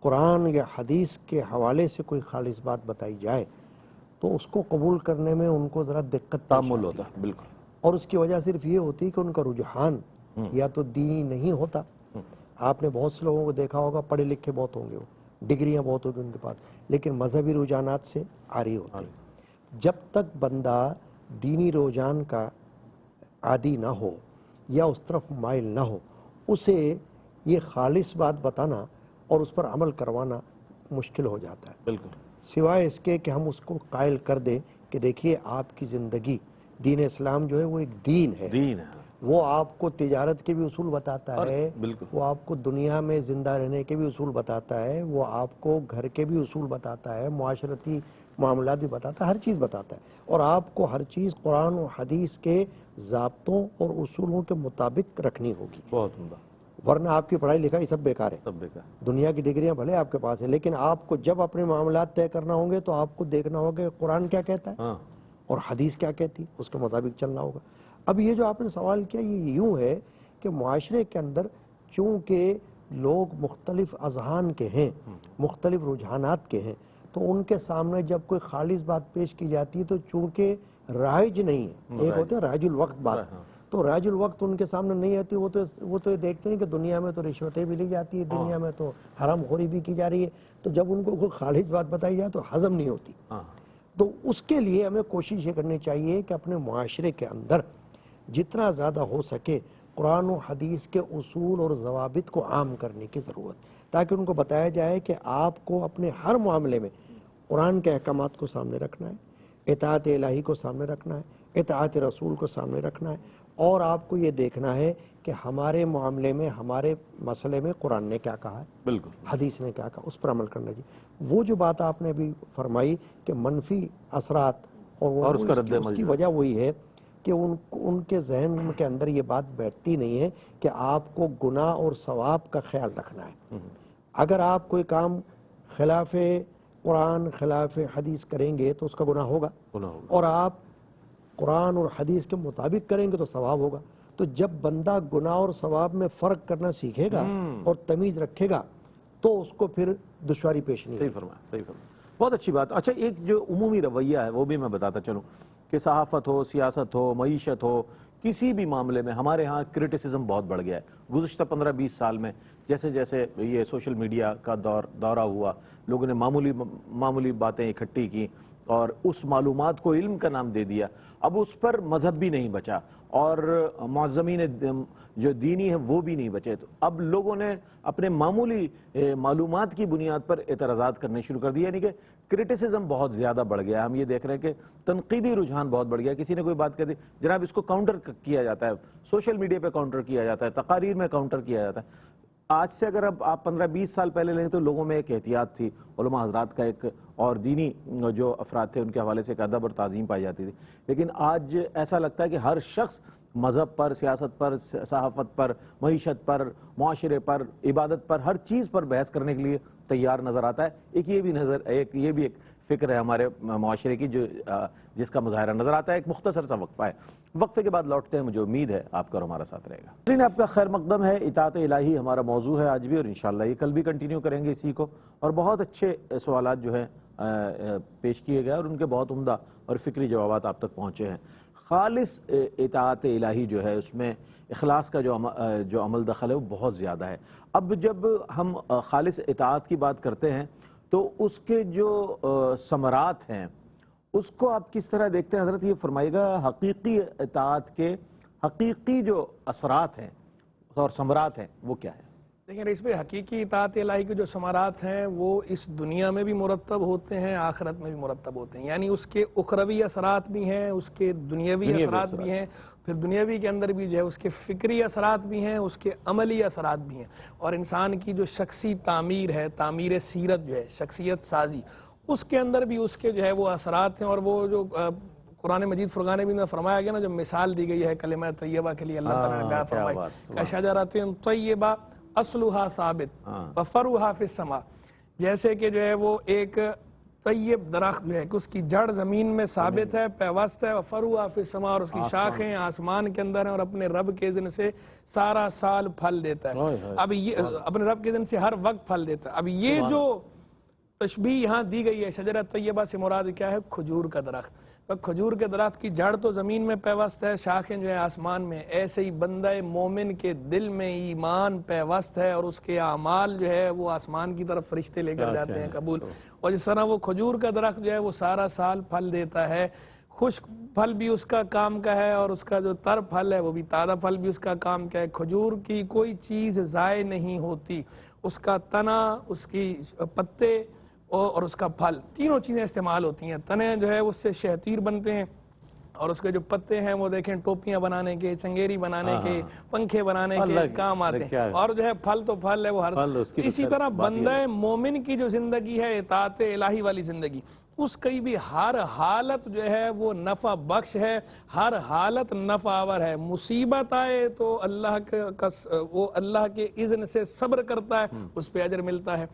قرآن یا حدیث کے حوالے سے کوئی خالص بات بتائی جائے تو اس کو قبول کرنے میں ان کو ذرا دقت تعامل ہوتا ہے. بالکل. اور اس کی وجہ صرف یہ ہوتی ہے کہ ان کا رجحان یا تو دینی نہیں ہوتا. آپ نے بہت سے لوگوں کو دیکھا ہوگا, پڑھے لکھے بہت ہوں گے, وہ ڈگریاں بہت ہوگی ان کے پاس, لیکن مذہبی رجحانات سے عاری ہوتے ہیں. جب تک بندہ دینی رجحان کا عادی نہ ہو یا اس طرف مائل نہ ہو, اسے یہ خالص بات بتانا اور اس پر عمل کروانا مشکل ہو جاتا ہے. بالکل. سوائے اس کے کہ ہم اس کو قائل کر دیں کہ دیکھیے آپ کی زندگی, دین اسلام جو ہے وہ ایک دین ہے, وہ آپ کو تجارت کے بھی اصول بتاتا ہے, وہ آپ کو دنیا میں زندہ رہنے کے بھی اصول بتاتا ہے, وہ آپ کو گھر کے بھی اصول بتاتا ہے, معاشرتی معاملات بھی بتاتا ہے, ہر چیز بتاتا ہے. اور آپ کو ہر چیز قرآن و حدیث کے ضابطوں اور اصولوں کے مطابق رکھنی ہوگی. بہت عمدہ. ورنہ آپ کی پڑھائی لکھائی سب بیکار ہے, دنیا کی ڈگریاں بھلے آپ کے پاس ہیں, لیکن آپ کو جب اپنے معاملات طے کرنا ہوں گے تو آپ کو دیکھنا ہوگا کہ قرآن کیا کہتا ہے اور حدیث کیا کہتی ہے, اس کے مطابق چلنا ہوگا. اب یہ جو آپ نے سوال کیا, یہ یوں ہے کہ معاشرے کے اندر چونکہ لوگ مختلف اذہان کے ہیں, مختلف رجحانات کے ہیں, تو ان کے سامنے جب کوئی خالص بات پیش کی جاتی ہے تو چونکہ رائج نہیں ہے, ایک ہوتا ہے رائج الوقت بات, تو رائج الوقت ان کے سامنے نہیں آتی. وہ تو دیکھتے ہیں کہ دنیا میں تو رشوتیں بھی لی جاتی ہے, دنیا میں تو حرام خوری بھی کی جا رہی ہے, تو جب ان کو کوئی خالص بات بتائی جائے تو ہضم نہیں ہوتی. تو اس کے لیے ہمیں کوشش یہ کرنی چاہیے کہ اپنے معاشرے کے اندر جتنا زیادہ ہو سکے قرآن و حدیث کے اصول اور ضوابط کو عام کرنے کی ضرورت, تاکہ ان کو بتایا جائے کہ آپ کو اپنے ہر معاملے میں قرآن کے احکامات کو سامنے رکھنا ہے, اطاعت الہی کو سامنے رکھنا ہے, اطاعت رسول کو سامنے رکھنا ہے, اور آپ کو یہ دیکھنا ہے کہ ہمارے معاملے میں, ہمارے مسئلے میں قرآن نے کیا کہا ہے, بالکل حدیث نے کیا کہا, اس پر عمل کرنا چاہیے. وہ جو بات آپ نے ابھی فرمائی کہ منفی اثرات اور اس کی وجہ وہی ہے کہ ان کے ذہن کے اندر یہ بات بیٹھتی نہیں ہے کہ آپ کو گناہ اور ثواب کا خیال رکھنا ہے. اگر آپ کوئی کام خلاف قرآن خلاف حدیث کریں گے تو اس کا گناہ ہوگا، اور آپ قرآن اور حدیث کے مطابق کریں گے تو ثواب ہوگا۔ تو جب بندہ گناہ اور ثواب میں فرق کرنا سیکھے گا اور تمیز رکھے گا تو اس کو پھر دشواری پیش نہیں صحیح فرمایا، صحیح فرمایا، بہت اچھی بات۔ اچھا، ایک جو عمومی رویہ ہے وہ بھی میں بتاتا چلوں کہ صحافت ہو، سیاست ہو، معیشت ہو، کسی بھی معاملے میں ہمارے ہاں کرٹیسزم بہت بڑھ گیا ہے۔ گزشتہ 15-20 سال میں جیسے جیسے یہ سوشل میڈیا کا دورہ ہوا، لوگوں نے معمولی باتیں اکٹھی کی اور اس معلومات کو علم کا نام دے دیا۔ اب اس پر مذہب بھی نہیں بچا اور معظمین جو دینی ہیں وہ بھی نہیں بچے۔ تو اب لوگوں نے اپنے معمولی معلومات کی بنیاد پر اعتراضات کرنے شروع کر دیے، یعنی کہ کرٹیسزم بہت زیادہ بڑھ گیا۔ ہم یہ دیکھ رہے ہیں کہ تنقیدی رجحان بہت بڑھ گیا۔ کسی نے کوئی بات کہہ دی، جناب اس کو کاؤنٹر کیا جاتا ہے، سوشل میڈیا پہ کاؤنٹر کیا جاتا ہے، تقاریر میں کاؤنٹر کیا جاتا ہے۔ آج سے اگر اب آپ 15-20 سال پہلے لیں تو لوگوں میں ایک احتیاط تھی، علماء حضرات کا ایک، اور دینی جو افراد تھے ان کے حوالے سے ایک ادب اور تعظیم پائی جاتی تھی۔ لیکن آج ایسا لگتا ہے کہ ہر شخص مذہب پر، سیاست پر، صحافت پر، معیشت پر، معاشرے پر، عبادت پر، ہر چیز پر بحث کرنے کے لیے تیار نظر آتا ہے۔ ایک یہ بھی ایک فکر ہے ہمارے معاشرے کی جس کا مظاہرہ نظر آتا ہے۔ ایک مختصر سا وقفہ ہے، وقفے کے بعد لوٹتے ہیں۔ مجھے امید ہے آپ کا اور ہمارا ساتھ رہے گا۔ آپ کا خیر مقدم ہے۔ اطاعت الہی ہمارا موضوع ہے آج بھی، اور انشاءاللہ یہ کل بھی کنٹینیو کریں گے اسی کو، اور بہت اچھے سوالات جو ہیں پیش کیے گئے اور ان کے بہت عمدہ اور فکری جوابات آپ تک پہنچے ہیں۔ خالص اطاعت الہی جو ہے اس میں اخلاص کا جو عمل دخل ہے وہ بہت زیادہ ہے۔ اب جب ہم خالص اطاعت کی بات کرتے ہیں تو اس کے جو ثمرات ہیں اس کو آپ کس طرح دیکھتے ہیں حضرت؟ یہ فرمائیے گا حقیقی اطاعت کے حقیقی جو اثرات ہیں اور ثمرات ہیں وہ کیا ہیں؟ دیکھیں اس پہ حقیقی اطاعت الہی کے جو ثمرات ہیں وہ اس دنیا میں بھی مرتب ہوتے ہیں، آخرت میں بھی مرتب ہوتے ہیں۔ یعنی اس کے اخروی اثرات بھی ہیں، اس کے دنیاوی اثرات بھی ہیں، پھر دنیاوی کے اندر بھی جو ہے اس کے فکری اثرات بھی ہیں، اس کے عملی اثرات بھی ہیں، اور انسان کی جو شخصی تعمیر ہے، تعمیر سیرت جو ہے، شخصیت سازی، اس کے اندر بھی اس کے جو ہے وہ اثرات ہیں۔ اور وہ جو قرآن مجید فرقان بھی فرمایا گیا نا، جو مثال دی گئی ہے کلمہ طیبہ کے لیے، اللہ تعالیٰ نے بیان فرمائی کہ شجرۃ طیبہ اصلها ثابت وفرعها فی السماء، جیسے کہ جو ہے وہ ایک طیب درخت جو ہے کہ اس کی جڑ زمین میں ثابت ہے، پیوست ہے، وفرعها فی السماء، اور اس کی شاخیں آسمان کے اندر ہیں، اور اپنے رب کے اذن سے سارا سال پھل دیتا ہے۔ اب یہ اپنے رب کے اذن سے ہر وقت پھل دیتا ہے۔ اب یہ جو تشبیہ یہاں دی گئی ہے شجرۃ طیبہ سے مراد کیا ہے؟ کھجور کا درخت۔ کھجور کے درخت کی جڑ تو زمین میں پیوست ہے، شاخیں جو ہے آسمان میں، ایسے ہی بندہ مومن کے دل میں ایمان پیوست ہے، اور اس کے اعمال جو ہے وہ آسمان کی طرف فرشتے لے کر جاتے ہیں قبول۔ اور جس طرح وہ کھجور کا درخت جو ہے وہ سارا سال پھل دیتا ہے، خشک پھل بھی اس کا کام کا ہے، اور اس کا جو تر پھل ہے وہ بھی، تازہ پھل بھی اس کا کام کا ہے۔ کھجور کی کوئی چیز ضائع نہیں ہوتی، اس کا تنا، اس کی پتے اور اس کا پھل، تینوں چیزیں استعمال ہوتی ہیں۔ تنے جو ہے اس سے شہتیر بنتے ہیں، اور اس کے جو پتے ہیں وہ دیکھیں ٹوپیاں بنانے کے، چنگیری بنانے کے، پنکھے بنانے کے کام آتے ہیں، اور جو ہے پھل تو پھل ہے وہ ہر۔ اسی طرح بندہ مومن کی جو زندگی ہے اطاعت الہی والی زندگی، اس کی بھی ہر حالت جو ہے وہ نفع بخش ہے، ہر حالت نفع آور ہے۔ مصیبت آئے تو وہ اللہ کے اذن سے صبر کرتا ہے، اس پہ اجر ملتا ہے۔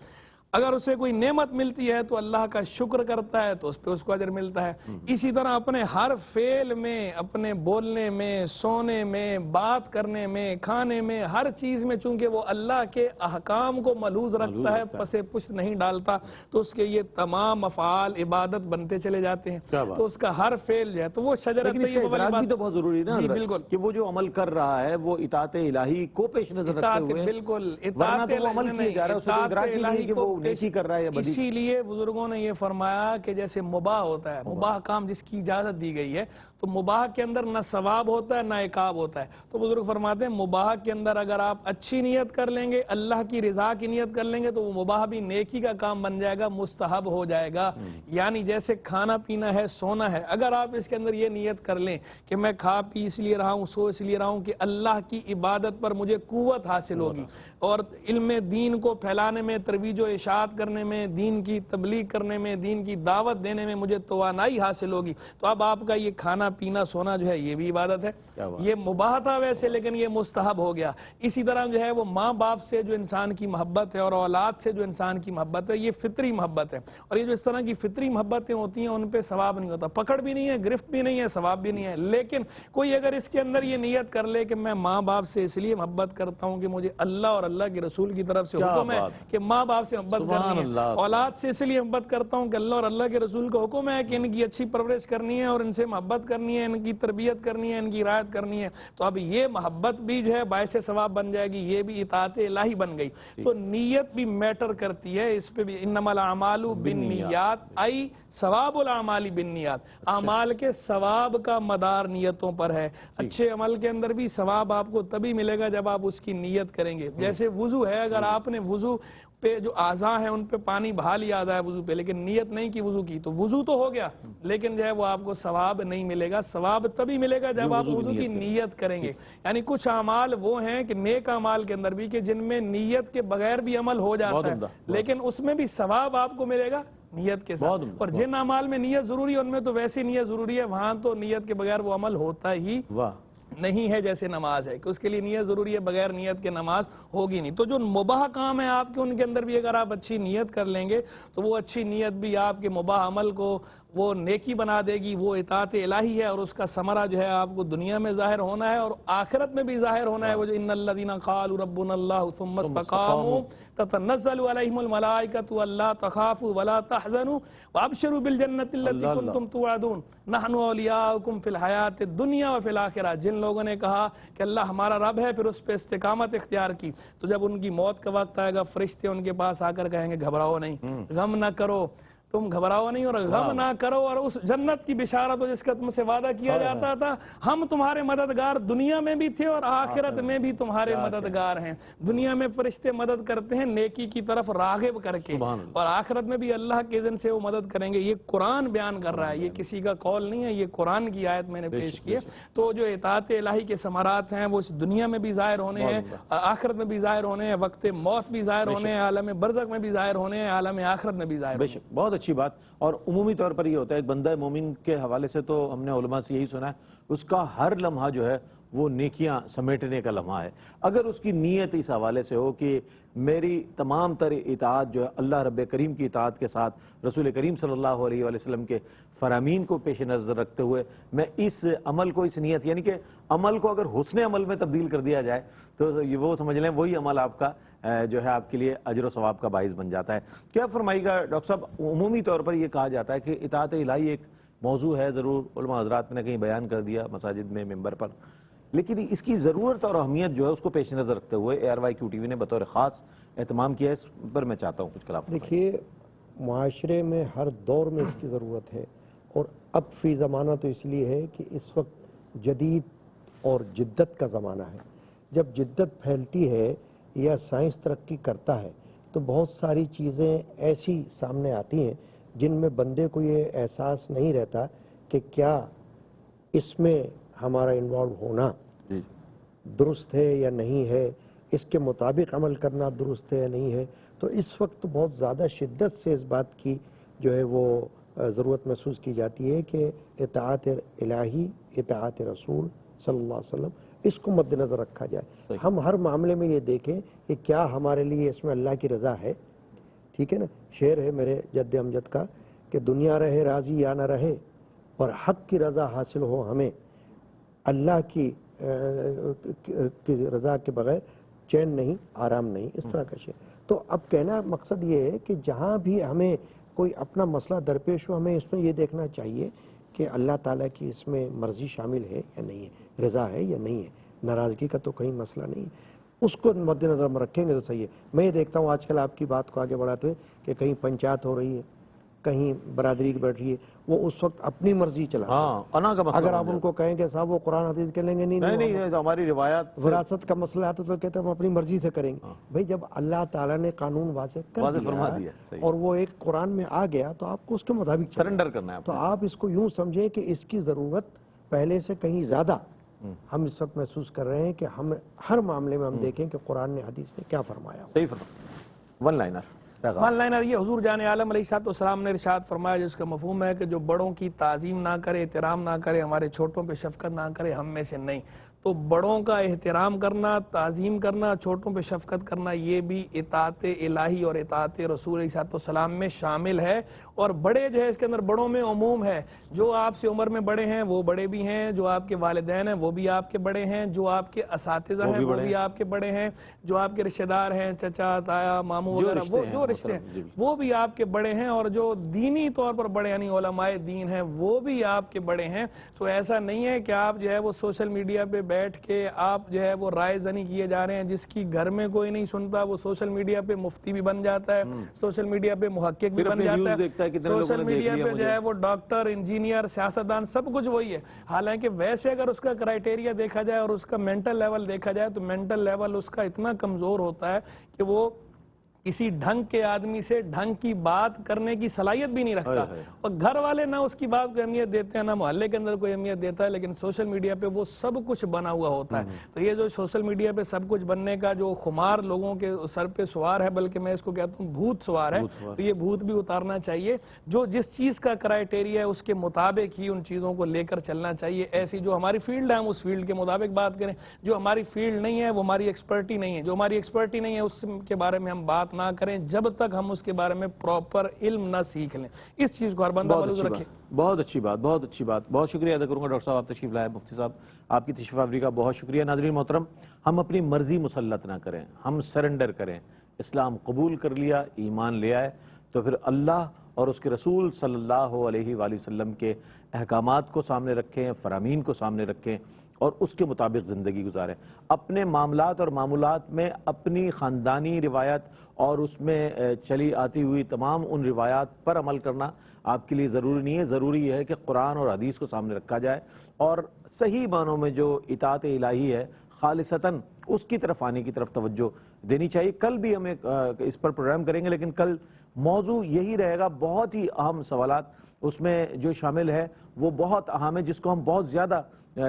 اگر اسے کوئی نعمت ملتی ہے تو اللہ کا شکر کرتا ہے تو اس پہ اس کو اجر ملتا ہے۔ اسی طرح اپنے ہر فعل میں، اپنے بولنے میں، سونے میں، بات کرنے میں، کھانے میں، ہر چیز میں چونکہ وہ اللہ کے احکام کو ملحوظ رکھتا ہے، پسے پشت نہیں ڈالتا، تو اس کے یہ تمام افعال عبادت بنتے چلے جاتے ہیں۔ تو اس کا ہر فعل جو ہے تو وہ شجرۃ طیبہ والی بات بھی تو بہت ضروری ہے، جی بالکل، کہ وہ جو عمل کر رہا ہے وہ اطاعت الہی کو پیش نظر رکھتے ہوئے، بالکل اطاعت الہی کر رہا ہے۔ اسی لیے بزرگوں نے یہ فرمایا کہ جیسے مباح ہوتا ہے، مباح کام جس کی اجازت دی گئی ہے، تو مباح کے اندر نہ ثواب ہوتا ہے نہ عقاب ہوتا ہے۔ تو بزرگ فرماتے ہیں مباح کے اندر اگر آپ اچھی نیت کر لیں گے، اللہ کی رضا کی نیت کر لیں گے، تو وہ مباح بھی نیکی کا کام بن جائے گا، مستحب ہو جائے گا۔ یعنی جیسے کھانا پینا ہے، سونا ہے، اگر آپ اس کے اندر یہ نیت کر لیں کہ میں کھا پی اس لیے رہا ہوں، سو اس لیے رہا ہوں کہ اللہ کی عبادت پر مجھے قوت حاصل ہوگی، اور علم دین کو پھیلانے میں، ترویج و اشاعت کرنے میں، دین کی تبلیغ کرنے میں، دین کی دعوت دینے میں مجھے توانائی حاصل ہوگی، تو اب آپ کا یہ کھانا پینا سونا جو ہے یہ بھی عبادت ہے. کیا بات. یہ مباح تھا ویسے لیکن یہ مستحب ہو گیا. اسی طرح جو ہے وہ ماں باپ سے جو انسان کی محبت ہے اور اولاد سے جو انسان کی محبت ہے یہ فطری محبت ہے. اور یہ جو اس طرح کی فطری محبتیں ہوتی ہیں ان پہ ثواب نہیں ہوتا, پکڑ بھی نہیں ہے, گرفت بھی نہیں ہے, ثواب بھی نہیں ہے. لیکن کوئی اگر اس کے اندر یہ نیت کر لے کہ میں ماں باپ سے اس لیے محبت کرتا ہوں کہ مجھے اللہ اور اللہ کے رسول کی طرف سے حکم ہے کہ ماں باپ سے محبت کرنی ہے, اولاد سے اس لیے محبت کرتا ہوں کہ اللہ اور اللہ کے رسول کا حکم ہے کہ ان کی اچھی پرورش کرنی ہے اور ان سے محبت کرنی ہے, ان کی تربیت کرنی ہے, ان کی رعایت کرنی ہے, تو اب یہ محبت بھی جو ہے باعث ثواب بن جائے گی, یہ بھی اطاعت الہی بن گئی. تو نیت بھی میٹر کرتی ہے, اس پہ بھی انما الاعمال بالنیات ای ثواب الاعمال بالنیات, اعمال کے ثواب کا مدار نیتوں پر ہے. اچھے عمل کے اندر بھی ثواب آپ کو تبھی ملے گا جب آپ اس کی نیت کریں گے. جیسے وضو ہے, اگر آپ نے وضو پہ جو اعضاء ہیں ان پہ پانی بہا لیا ہے وضو پہ لیکن نیت نہیں کی وضو کی, تو وضو تو ہو گیا لیکن جو ہے وہ آپ کو ثواب نہیں ملے گا. ثواب تبھی ملے گا جب آپ وضو کی نیت کریں گے. یعنی کچھ اعمال وہ ہیں کہ نیک اعمال کے اندر بھی کہ جن میں نیت کے بغیر بھی عمل ہو جاتا ہے لیکن اس میں بھی ثواب آپ کو ملے گا نیت کے ساتھ. اور جن اعمال میں نیت ضروری ہے ان میں تو ویسی نیت ضروری ہے, وہاں تو نیت کے بغیر وہ عمل ہوتا ہی نہیں ہے. جیسے نماز ہے کہ اس کے لیے نیت ضروری ہے, بغیر نیت کے نماز ہوگی نہیں. تو جو مباح کام ہے آپ کے ان کے اندر بھی اگر آپ اچھی نیت کر لیں گے تو وہ اچھی نیت بھی آپ کے مباح عمل کو وہ نیکی بنا دے گی, وہ اطاعت الہی ہے اور اس کا ثمرہ جو ہے آپ کو دنیا میں ظاہر ہونا ہے اور آخرت میں بھی ظاہر ہونا ہے. وہ جو ان الذین قالوا ربنا اللہ ثم استقاموا تتنزل علیہم الملائکۃ الا تخافوا ولا تحزنوا وابشروا بالجنۃ التي کنتم توعدون نحن اولیاؤکم فی الحیاۃ الدنیا وفی الآخرہ. جن لوگوں نے کہا کہ اللہ ہمارا رب ہے پھر اس پہ استقامت اختیار کی, تو جب ان کی موت کا وقت آئے گا فرشتے ان کے پاس آ کر کہیں گے گھبراؤ نہیں, غم نہ کرو, تم گھبراؤ نہیں اور غم نہ کرو, اور اس جنت کی بشارت ہو جس کا تم سے وعدہ کیا جاتا تھا, ہم تمہارے مددگار دنیا میں بھی تھے اور آخرت میں بھی تمہارے مددگار ہیں. دنیا میں فرشتے مدد کرتے ہیں نیکی کی طرف راغب کر کے, اور آخرت میں بھی اللہ کے اذن سے وہ مدد کریں گے. یہ قرآن بیان کر رہا ہے, یہ کسی کا قول نہیں ہے, یہ قرآن کی آیت میں نے پیش کی ہے. تو جو اطاعت الہی کے ثمرات ہیں وہ اس دنیا میں بھی ظاہر ہونے ہیں, آخرت میں بھی ظاہر ہونے ہیں, وقت موت بھی ظاہر ہونے ہیں, عالم برزخ میں بھی ظاہر ہونے ہیں, عالم آخرت میں بھی ظاہر ہونے ہیں. بہت اچھی بات. اور عمومی طور پر یہ ہوتا ہے ایک بندہ مومن کے حوالے سے تو ہم نے علماء سے یہی سنا ہے, اس کا ہر لمحہ جو ہے وہ نیکیاں سمیٹنے کا لمحہ ہے. اگر اس کی نیت اس حوالے سے ہو کہ میری تمام تر اطاعت جو ہے اللہ رب کریم کی اطاعت کے ساتھ رسول کریم صلی اللہ علیہ وآلہ وسلم کے فرامین کو پیش نظر رکھتے ہوئے میں اس عمل کو, اس نیت یعنی کہ عمل کو اگر حسن عمل میں تبدیل کر دیا جائے تو وہ سمجھ لیں وہی عمل آپ کا جو ہے آپ کے لیے اجر و ثواب کا باعث بن جاتا ہے. کیا فرمائے گا ڈاکٹر صاحب, عمومی طور پر یہ کہا جاتا ہے کہ اطاعت الہی ایک موضوع ہے, ضرور علماء حضرات نے کہیں بیان کر دیا مساجد میں ممبر پر, لیکن اس کی ضرورت اور اہمیت جو ہے اس کو پیش نظر رکھتے ہوئے ARYQ TV نے بطور خاص اہتمام کیا ہے, اس پر میں چاہتا ہوں کچھ کلام. دیکھیے معاشرے میں ہر دور میں اس کی ضرورت ہے, اور اب فی زمانہ تو اس لیے ہے کہ اس وقت جدید اور جدت کا زمانہ ہے. جب جدت پھیلتی ہے یا سائنس ترقی کرتا ہے تو بہت ساری چیزیں ایسی سامنے آتی ہیں جن میں بندے کو یہ احساس نہیں رہتا کہ کیا اس میں ہمارا انوالو ہونا درست ہے یا نہیں ہے, اس کے مطابق عمل کرنا درست ہے یا نہیں ہے. تو اس وقت بہت زیادہ شدت سے اس بات کی جو ہے وہ ضرورت محسوس کی جاتی ہے کہ اطاعت الہی, اطاعت رسول صلی اللہ علیہ وسلم, اس کو مد نظر رکھا جائے. ہم ہر معاملے میں یہ دیکھیں کہ کیا ہمارے لیے اس میں اللہ کی رضا ہے. ٹھیک ہے نا, شعر ہے میرے جد امجد کا کہ دنیا رہے راضی یا نہ رہے اور حق کی رضا حاصل ہو ہمیں, اللہ کی رضا کے بغیر چین نہیں, آرام نہیں, اس طرح کا شعر. تو اب کہنا مقصد یہ ہے کہ جہاں بھی ہمیں کوئی اپنا مسئلہ درپیش ہو ہمیں اس میں یہ دیکھنا چاہیے کہ اللہ تعالیٰ کی اس میں مرضی شامل ہے یا نہیں ہے, رضا ہے یا نہیں ہے, ناراضگی کا تو کہیں مسئلہ نہیں ہے. اس کو مد نظر میں رکھیں گے تو صحیح ہے. میں یہ دیکھتا ہوں آج کل آپ کی بات کو آگے بڑھاتے ہوئے کہ کہیں پنچایت ہو رہی ہے, کہیں برادری بیٹھ رہی ہے, وہ اس وقت اپنی مرضی چلاتے ہیں. اگر آپ ان کو کہیں کہ صاحب وہ قرآن حدیث کے لیں گے, نہیں ہماری روایات وراثت کا مسئلہ آتا تو کہتے ہیں ہم اپنی مرضی سے کریں گے. بھائی جب اللہ تعالیٰ نے قانون واضح کر دیا اور وہ ایک قرآن میں آ گیا تو آپ کو اس کے مطابق سرنڈر کرنا ہے. تو آپ اس کو یوں سمجھیں کہ اس کی ضرورت پہلے سے کہیں زیادہ ہم اس وقت محسوس کر رہے ہیں کہ ہم ہر معاملے میں ہم دیکھیں کہ قرآن نے حدیث نے کیا فرمایا. صحیح فرمایا. ون لائنر پیغام۔ ون لائنر یہ حضور جان عالم علیہ الصلوۃ والسلام نے ارشاد فرمایا جس کا مفہوم ہے کہ جو بڑوں کی تعظیم نہ کرے، احترام نہ کرے، ہمارے چھوٹوں پہ شفقت نہ کرے، ہم میں سے نہیں۔ تو بڑوں کا احترام کرنا، تعظیم کرنا، چھوٹوں پہ شفقت کرنا، یہ بھی اطاعت الہی اور اطاعت رسول علیہ الصلوۃ والسلام میں شامل ہے۔ اور بڑے جو ہے اس کے اندر بڑوں میں عموم ہے، جو آپ سے عمر میں بڑے ہیں وہ بڑے بھی ہیں، جو آپ کے والدین ہیں وہ بھی آپ کے بڑے ہیں، جو آپ کے اساتذہ ہیں وہ بھی آپ کے بڑے ہیں، جو آپ کے رشتہ دار ہیں، چچا تایا ماموں وغیرہ، وہ جو رشتے ہیں وہ بھی آپ کے بڑے ہیں، اور جو دینی طور پر بڑے یعنی علماء دین ہیں وہ بھی آپ کے بڑے ہیں۔ تو ایسا نہیں ہے کہ آپ جو ہے وہ سوشل میڈیا پہ بیٹھ کے آپ جو ہے وہ رائے زنی کیے جا رہے ہیں، جس کی گھر میں کوئی نہیں سنتا وہ سوشل میڈیا پہ مفتی بھی بن جاتا ہے، سوشل میڈیا پہ محقق بھی بن جاتا ہے، سوشل میڈیا پہ جو ہے وہ ڈاکٹر، انجینئر، سیاستدان سب کچھ وہی ہے۔ حالانکہ ویسے اگر اس کا کرائیٹیریا دیکھا جائے اور اس کا مینٹل لیول دیکھا جائے تو مینٹل لیول اس کا اتنا کمزور ہوتا ہے کہ وہ کسی ڈھنگ کے آدمی سے ڈھنگ کی بات کرنے کی صلاحیت بھی نہیں رکھتا، اور گھر والے نہ اس کی بات کو اہمیت دیتے ہیں، نہ محلے کے اندر کوئی اہمیت دیتا ہے، لیکن سوشل میڈیا پہ وہ سب کچھ بنا ہوا ہوتا ہے۔ تو یہ جو سوشل میڈیا پہ سب کچھ بننے کا جو خمار لوگوں کے سر پہ سوار ہے، بلکہ میں اس کو کہتا ہوں بھوت سوار ہے، تو یہ بھوت بھی اتارنا چاہیے۔ جو جس چیز کا کرائیٹیریا ہے اس کے مطابق ہی ان چیزوں کو لے کر چلنا چاہیے۔ ایسی جو ہماری فیلڈ ہے ہم اس فیلڈ کے مطابق بات کریں، جو ہماری فیلڈ نہیں ہے وہ ہماری ایکسپرٹی نہیں ہے، جو ہماری ایکسپرٹی نہیں ہے اس کے بارے میں ہم بات نہ کریں جب تک ہم اس کے بارے میں پراپر علم نہ سیکھ لیں۔ اس چیز کو ہر بندہ ملحوظ رکھے۔ بہت اچھی بات، بہت اچھی بات، بہت شکریہ ادا کروں گا ڈاکٹر صاحب آپ تشریف لائے، مفتی صاحب آپ کی تشریف آوری کا بہت شکریہ۔ ناظرین محترم، ہم اپنی مرضی مسلط نہ کریں، ہم سرنڈر کریں، اسلام قبول کر لیا، ایمان لے آئے تو پھر اللہ اور اس کے رسول صلی اللہ علیہ وآلہ وسلم کے احکامات کو سامنے رکھیں، فرامین کو سامنے رکھیں اور اس کے مطابق زندگی گزاریں۔ اپنے معاملات اور معمولات میں اپنی خاندانی روایت اور اس میں چلی آتی ہوئی تمام ان روایات پر عمل کرنا آپ کے لیے ضروری نہیں ہے۔ ضروری یہ ہے کہ قرآن اور حدیث کو سامنے رکھا جائے اور صحیح معنوں میں جو اطاعت الہی ہے خالصتاً اس کی طرف آنے کی طرف توجہ دینی چاہیے۔ کل بھی ہم اس پر پروگرام کریں گے، لیکن کل موضوع یہی رہے گا۔ بہت ہی اہم سوالات اس میں جو شامل ہے وہ بہت اہم ہے، جس کو ہم بہت زیادہ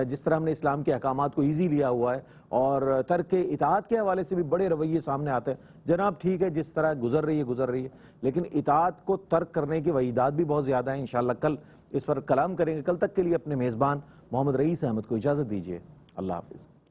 جس طرح ہم نے اسلام کے احکامات کو ایزی لیا ہوا ہے اور ترک اطاعت کے حوالے سے بھی بڑے رویے سامنے آتے ہیں۔ جناب ٹھیک ہے جس طرح گزر رہی ہے لیکن اطاعت کو ترک کرنے کی وعیدات بھی بہت زیادہ ہیں۔ انشاءاللہ کل اس پر کلام کریں گے۔ کل تک کے لیے اپنے میزبان محمد رئیس احمد کو اجازت دیجیے۔ اللہ حافظ۔